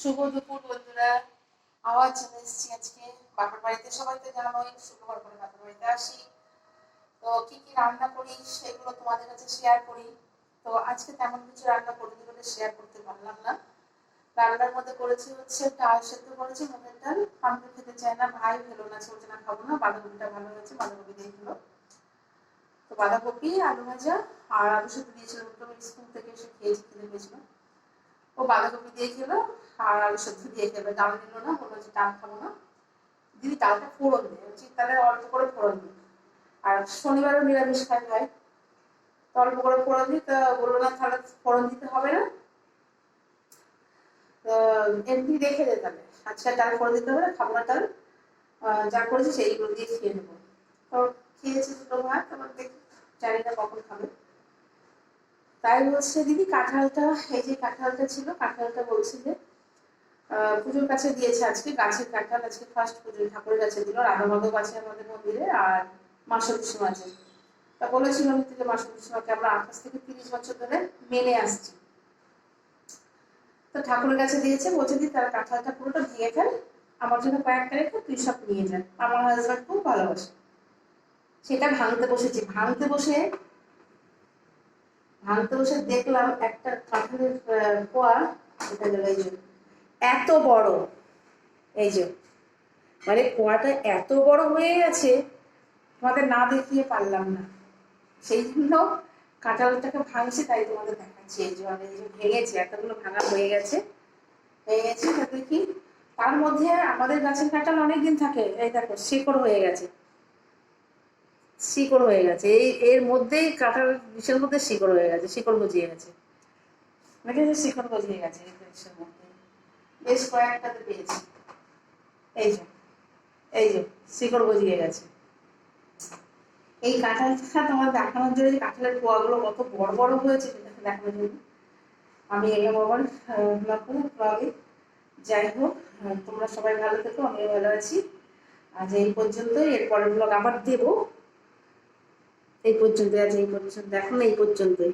শুভ দুপুর বন্ধুরা। আওয়াজ চলে এসেছি আজকে বাপের বাড়িতে। সবাই তো জানোই শুক্রবার করে বাপের বাড়িতে আসি, তো কি কি রান্না করি সেগুলো তোমাদের কাছে শেয়ার করি। তো আজকে তেমন কিছু রান্না করিনি বলে শেয়ার করতে পারলাম না। রান্নার মধ্যে করেছি হচ্ছে ডাল সেদ্ধ করেছি, মুগের ডাল। আমি তো খেতে চাই না, ভাই খেলো না, বলছে না খাবো না। বাঁধাকপিটা ভালো হয়েছে, বাঁধাকপি দিয়ে খেলো। তো বাঁধাকপি আলু ভাজা আর আলু সেদ্ধ দিয়েছিলাম, আমি স্কুল থেকে এসে খেয়েছি, খেতে পেয়েছিলাম। ও বাঁধাকপি দিয়ে খেলো আর আলু সেদ্ধ দিয়ে খেলো, ডাল নিল না, বললো যে ডাল খাবো না। দিদি ডালটা ফোড়ন দিয়ে বলছি, তাহলে অল্প করে ফোড়ন দিই। আর শনিবারও নিরামিষ খাই ভাই, তো অল্প করে ফোড়ন দিই। তা বললো না তাহলে ফোড়ন দিতে হবে না, এমনি রেখে দে তাহলে, আজকে ডাল ফোড়ন দিতে হবে না, খাবো না ডাল, যা করেছি সেইগুলো দিয়ে খেয়ে নেবো। তো খেয়েছি দুটো ভাত, আবার দেখি জানি না কখন খাবে। তাই বলছে দিদি কাঁঠালটা, এই যে কাঁঠালটা ছিল, কাঁঠালটা বলছে যে পুজোর কাছে দিয়েছে আজকে, গাছের কাঁঠাল আজকে ফার্স্ট পুজো ঠাকুরের কাছে দিল। রাধা মাধব আছে আমাদের মন্দিরে, আর মা সতীসমা আছে। তা বলেছিল আমি থেকে মা সতীসমাকে আমরা 28 থেকে 30 বছর ধরে মেনে আসছি। তো ঠাকুরের কাছে দিয়েছে, বলছে দি তার কাঁঠালটা পুরোটা ভেঙে ফেল, আমার জন্য কয়েকটা রেখে তুই সব নিয়ে যা। আমার হাজব্যান্ড খুব ভালোবাসে। সেটা ভাঙতে বসে দেখলাম একটা কাঁঠালের কোয়া, এটা গেল এই যে এত বড়, এই যে মানে কোয়াটা এত বড় হয়ে গেছে, তোমাদের না দেখিয়ে পারলাম না। সেই জন্য কাঁঠালটাকে ভাঙছে, তাই তোমাদের দেখাচ্ছি। এই যে মানে এই যে ভেঙেছে, এতগুলো ভাঙা হয়ে গেছে যাতে কি তার মধ্যে আমাদের গাছের কাঁঠাল অনেকদিন থাকে। এই দেখো শিকড় হয়ে গেছে এই এর মধ্যেই কাঁঠাল বিষের মধ্যে শিকড় হয়ে গেছে, শিকড় গজিয়ে গেছে। দেখেছি শিকড় গজিয়ে গেছে এই বিষের মধ্যে, বেশ কয়েকটাতে পেয়েছি। এই যে এই যে শিকড় গজিয়ে গেছে। এই কাঁঠালটা তোমার দেখানোর জন্য, যে কাঁঠালের কোয়াগুলো কত বড় বড় হয়েছে সেটাকে দেখানোর জন্য আমি এলাম আবার ব্লগে। যাই হোক, তোমরা সবাই ভালো থেকো, আমিও ভালো আছি। আজ এই পর্যন্তই, এরপরের ব্লগ আবার দেবো। এই পর্যন্ত, আজ এই পর্যন্ত, এখন এই পর্যন্তই।